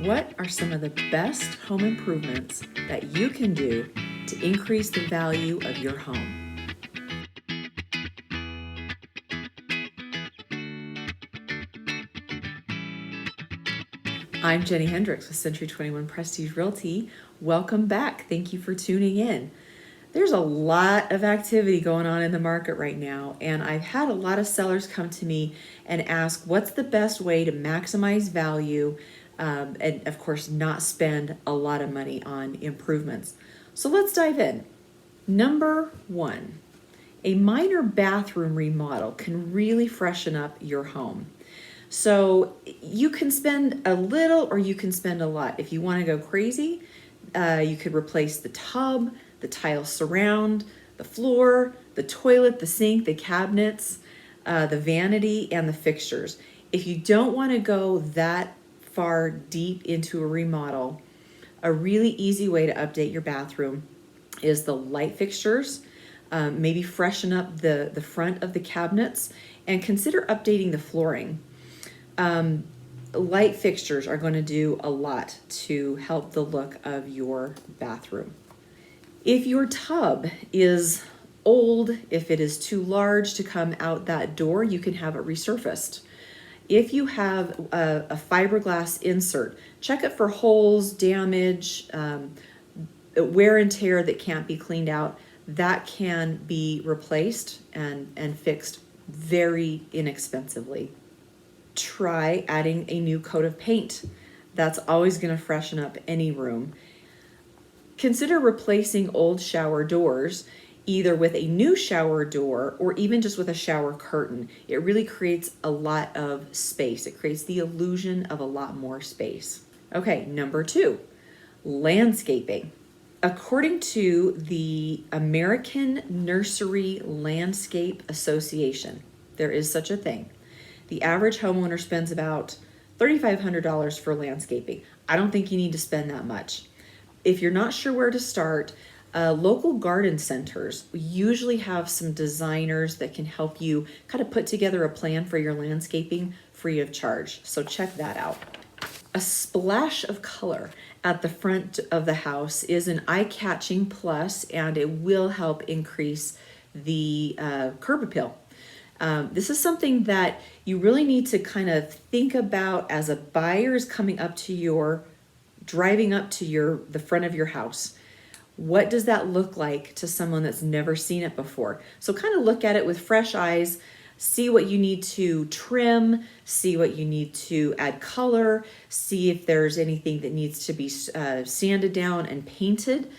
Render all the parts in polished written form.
What are some of the best home improvements that you can do to increase the value of your home? I'm Jenny Hendricks with Century 21 Prestige Realty. Welcome back. Thank you for tuning in. There's a lot of activity going on in the market right now, and I've had a lot of sellers come to me and ask what's the best way to maximize value and, of course, not spend a lot of money on improvements. So let's dive in. Number one, a minor bathroom remodel can really freshen up your home. So you can spend a little or you can spend a lot. If you want to go crazy, you could replace the tub, the tile surround, the floor, the toilet, the sink, the cabinets, the vanity, and the fixtures. If you don't want to go that far deep into a remodel, a really easy way to update your bathroom is the light fixtures. Maybe freshen up the front of the cabinets and consider updating the flooring. Light fixtures are going to do a lot to help the look of your bathroom. If your tub is old, if it is too large to come out that door, you can have it resurfaced. If you have a fiberglass insert, check it for holes, damage, wear and tear that can't be cleaned out. That can be replaced and fixed very inexpensively. Try adding a new coat of paint. That's always going to freshen up any room. Consider replacing old shower doors, either with a new shower door or even just with a shower curtain. It really creates a lot of space. It creates the illusion of a lot more space. Okay, number two, landscaping. According to the American Nursery Landscape Association, there is such a thing. The average homeowner spends about $3,500 for landscaping. I don't think you need to spend that much. If you're not sure where to start, local garden centers usually have some designers that can help you kind of put together a plan for your landscaping free of charge. So check that out. A splash of color at the front of the house is an eye-catching plus, and it will help increase the curb appeal. This is something that you really need to kind of think about as a buyer is driving up to the front of your house. What does that look like to someone that's never seen it before? So kind of look at it with fresh eyes, see what you need to trim, see what you need to add color, see if there's anything that needs to be sanded down and painted.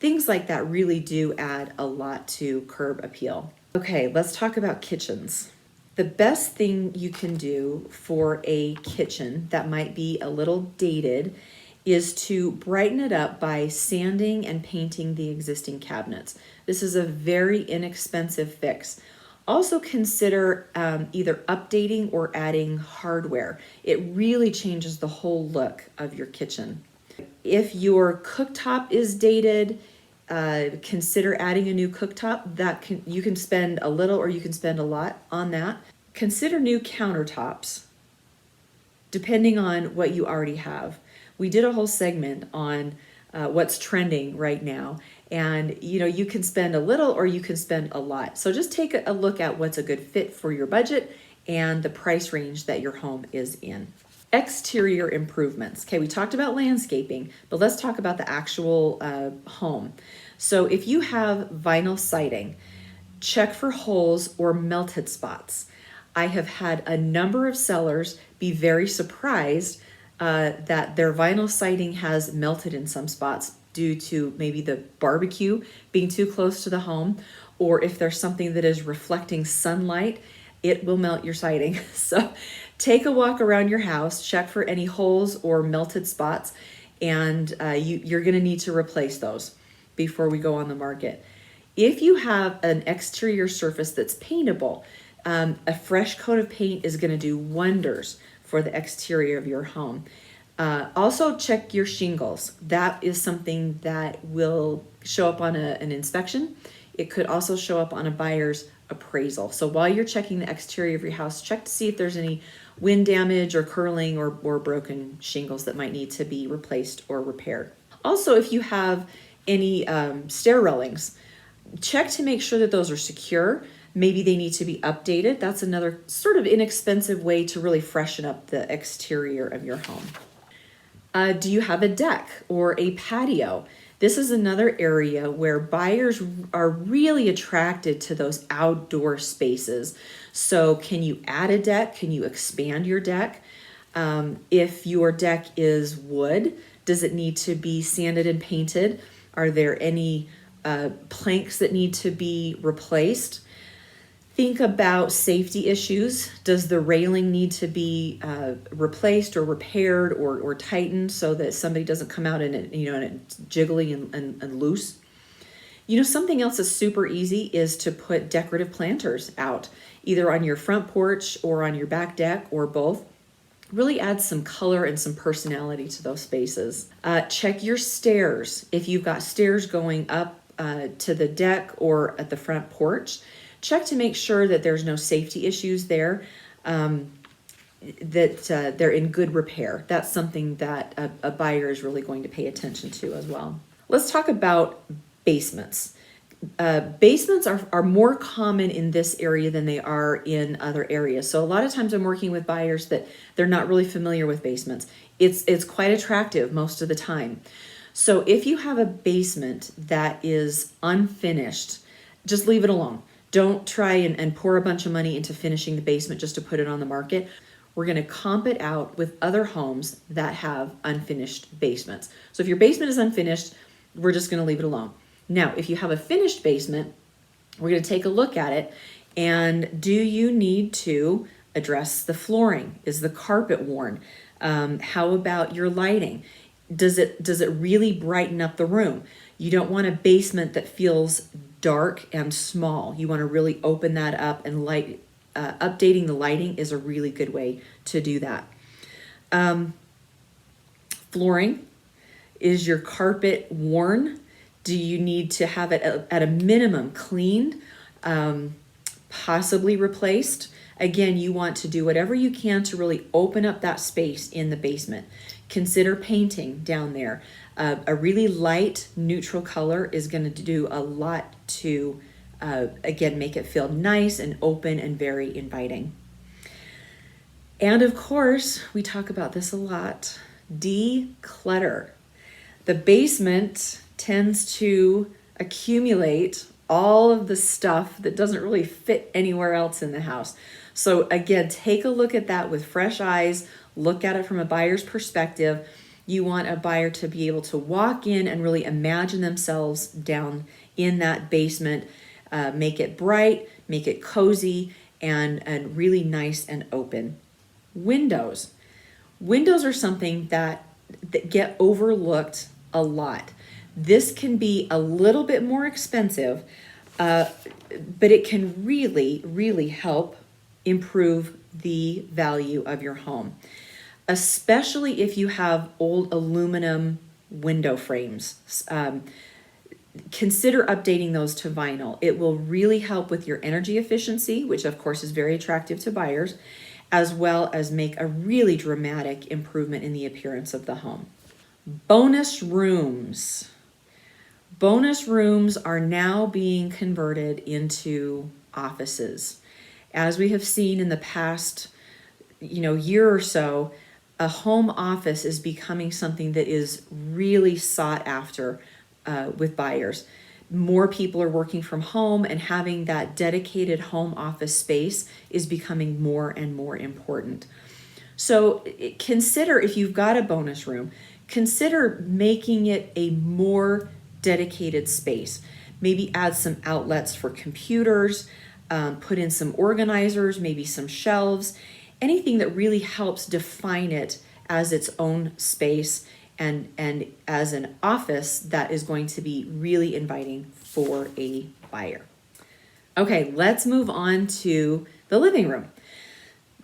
Things like that really do add a lot to curb appeal. Okay, let's talk about kitchens. The best thing you can do for a kitchen that might be a little dated is to brighten it up by sanding and painting the existing cabinets. This is a very inexpensive fix. Also consider either updating or adding hardware. It really changes the whole look of your kitchen. If your cooktop is dated, consider adding a new cooktop. You can spend a little or you can spend a lot on that. Consider new countertops, depending on what you already have. We did a whole segment on what's trending right now, and you can spend a little or you can spend a lot. So just take a look at what's a good fit for your budget and the price range that your home is in. Exterior improvements. Okay, we talked about landscaping, but let's talk about the actual home. So if you have vinyl siding, check for holes or melted spots. I have had a number of sellers be very surprised that their vinyl siding has melted in some spots due to maybe the barbecue being too close to the home, or if there's something that is reflecting sunlight, it will melt your siding. So take a walk around your house, check for any holes or melted spots, and you're going to need to replace those before we go on the market. If you have an exterior surface that's paintable, a fresh coat of paint is going to do wonders for the exterior of your home. Also check your shingles. That is something that will show up on an inspection. It could also show up on a buyer's appraisal. So while you're checking the exterior of your house, check to see if there's any wind damage or curling or broken shingles that might need to be replaced or repaired. Also, if you have any stair railings, check to make sure that those are secure. Maybe they need to be updated. That's another sort of inexpensive way to really freshen up the exterior of your home. Do you have a deck or a patio? This is another area where buyers are really attracted to those outdoor spaces. So can you add a deck? Can you expand your deck? If your deck is wood, does it need to be sanded and painted? Are there any planks that need to be replaced? Think about safety issues. Does the railing need to be replaced or repaired or tightened so that somebody doesn't come out and it's jiggly and loose? Something else that's super easy is to put decorative planters out, either on your front porch or on your back deck or both. Really add some color and some personality to those spaces. Check your stairs. If you've got stairs going up to the deck or at the front porch, check to make sure that there's no safety issues there, that they're in good repair. That's something that a buyer is really going to pay attention to as well. Let's talk about basements. Basements are more common in this area than they are in other areas. So a lot of times I'm working with buyers that they're not really familiar with basements. It's quite attractive most of the time. So if you have a basement that is unfinished, just leave it alone. Don't try and pour a bunch of money into finishing the basement just to put it on the market. We're going to comp it out with other homes that have unfinished basements. So if your basement is unfinished, we're just going to leave it alone. Now, if you have a finished basement, we're going to take a look at it. And do you need to address the flooring? Is the carpet worn? How about your lighting? Does it really brighten up the room? You don't want a basement that feels dark and small. You want to really open that up, and updating the lighting is a really good way to do that. Flooring, is your carpet worn? Do you need to have it at a minimum cleaned, possibly replaced? Again, you want to do whatever you can to really open up that space in the basement. Consider painting down there. A really light neutral color is going to do a lot to, again, make it feel nice and open and very inviting. And of course, we talk about this a lot, declutter. The basement tends to accumulate all of the stuff that doesn't really fit anywhere else in the house. So again, take a look at that with fresh eyes. Look at it from a buyer's perspective. You want a buyer to be able to walk in and really imagine themselves down in that basement, make it bright, make it cozy, and really nice and open. Windows. Windows are something that get overlooked a lot. This can be a little bit more expensive, but it can really, really help improve the value of your home, especially if you have old aluminum window frames. Consider updating those to vinyl. It will really help with your energy efficiency, which of course is very attractive to buyers, as well as make a really dramatic improvement in the appearance of the home. Bonus rooms. Bonus rooms are now being converted into offices. As we have seen in the past, year or so, a home office is becoming something that is really sought after with buyers. More people are working from home, and having that dedicated home office space is becoming more and more important. So consider, if you've got a bonus room, consider making it a more dedicated space. Maybe add some outlets for computers, put in some organizers, maybe some shelves, anything that really helps define it as its own space and as an office that is going to be really inviting for a buyer. Okay, let's move on to the living room.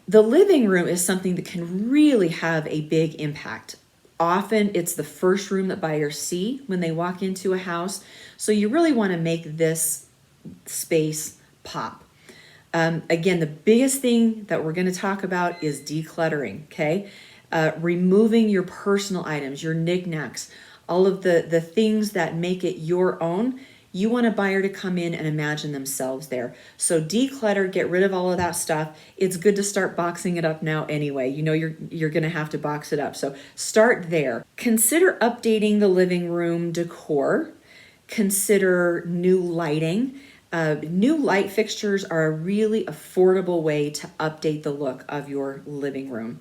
The living room is something that can really have a big impact. Often it's the first room that buyers see when they walk into a house. So you really want to make this space pop. Again, the biggest thing that we're going to talk about is decluttering, okay? Removing your personal items, your knickknacks, all of the things that make it your own. You want a buyer to come in and imagine themselves there. So declutter, get rid of all of that stuff. It's good to start boxing it up now anyway. You know you're going to have to box it up. So start there. Consider updating the living room decor. Consider new lighting. New light fixtures are a really affordable way to update the look of your living room.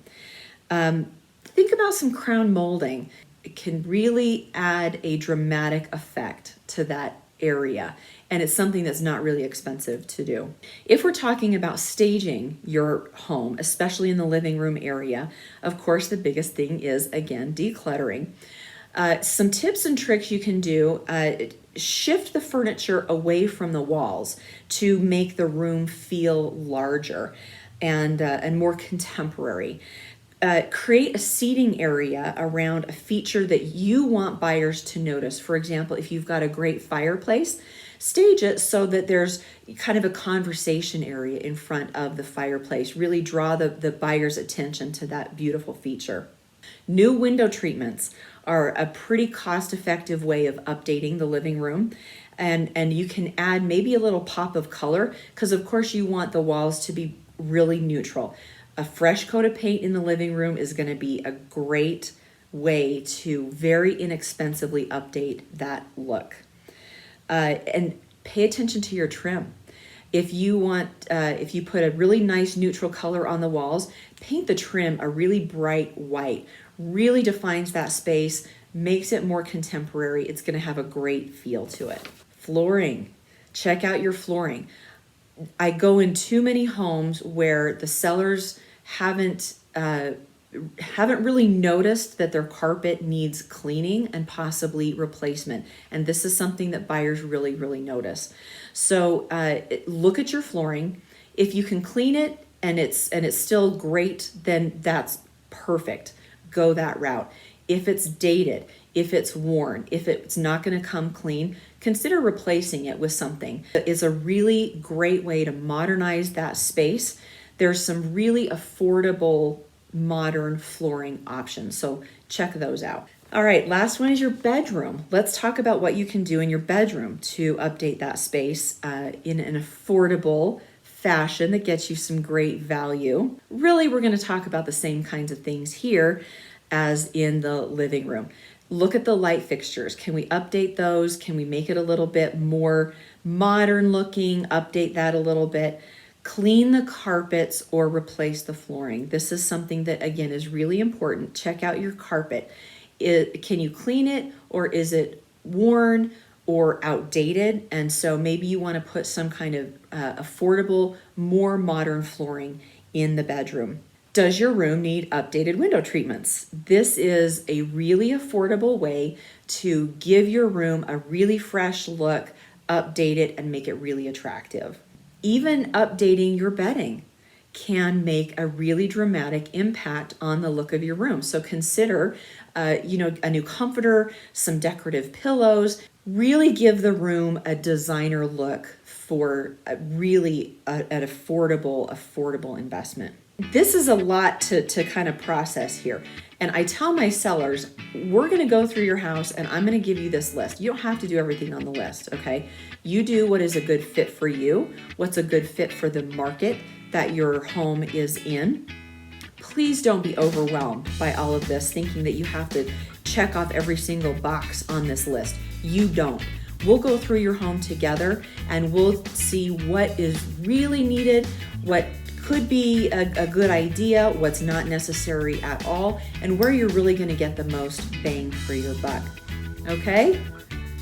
Think about some crown molding. It can really add a dramatic effect to that area, and it's something that's not really expensive to do. If we're talking about staging your home, especially in the living room area, of course, the biggest thing is, again, decluttering. Some tips and tricks you can do. Shift the furniture away from the walls to make the room feel larger and more contemporary. Create a seating area around a feature that you want buyers to notice. For example, if you've got a great fireplace, stage it so that there's kind of a conversation area in front of the fireplace. Really draw the buyer's attention to that beautiful feature. New window treatments are a pretty cost-effective way of updating the living room. And you can add maybe a little pop of color, because of course you want the walls to be really neutral. A fresh coat of paint in the living room is going to be a great way to very inexpensively update that look. And pay attention to your trim. If you put a really nice neutral color on the walls, paint the trim a really bright white. Really defines that space, makes it more contemporary. It's going to have a great feel to it. Flooring. Check out your flooring. I go in too many homes where the sellers haven't really noticed that their carpet needs cleaning and possibly replacement. And this is something that buyers really, really notice. So look at your flooring. If you can clean it and it's still great, then that's perfect. Go that route. If it's dated, if it's worn, if it's not going to come clean, consider replacing it with something. It's a really great way to modernize that space. There's some really affordable modern flooring options, so check those out. All right, last one is your bedroom. Let's talk about what you can do in your bedroom to update that space in an affordable fashion that gets you some great value. Really, we're going to talk about the same kinds of things here as in the living room. Look at the light fixtures. Can we update those? Can we make it a little bit more modern looking? Update that a little bit. Clean the carpets or replace the flooring. This is something that, again, is really important. Check out your carpet. Can you clean it, or is it worn or outdated? And so maybe you want to put some kind of affordable, more modern flooring in the bedroom. Does your room need updated window treatments? This is a really affordable way to give your room a really fresh look, update it, and make it really attractive. Even updating your bedding can make a really dramatic impact on the look of your room. So consider, a new comforter, some decorative pillows. Really give the room a designer look for an affordable investment. This is a lot to kind of process here. And I tell my sellers, we're going to go through your house and I'm going to give you this list. You don't have to do everything on the list, okay? You do what is a good fit for you, what's a good fit for the market that your home is in. Please don't be overwhelmed by all of this, thinking that you have to check off every single box on this list. You don't. We'll go through your home together and we'll see what is really needed, what could be a good idea, what's not necessary at all, and where you're really going to get the most bang for your buck. Okay?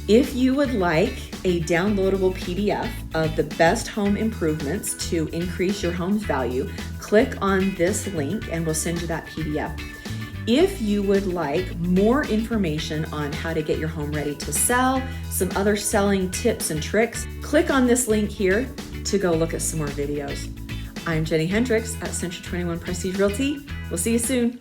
If you would like a downloadable PDF of the best home improvements to increase your home's value, click on this link and we'll send you that PDF. If you would like more information on how to get your home ready to sell, some other selling tips and tricks, click on this link here to go look at some more videos. I'm Jenny Hendricks at Century 21 Prestige Realty. We'll see you soon.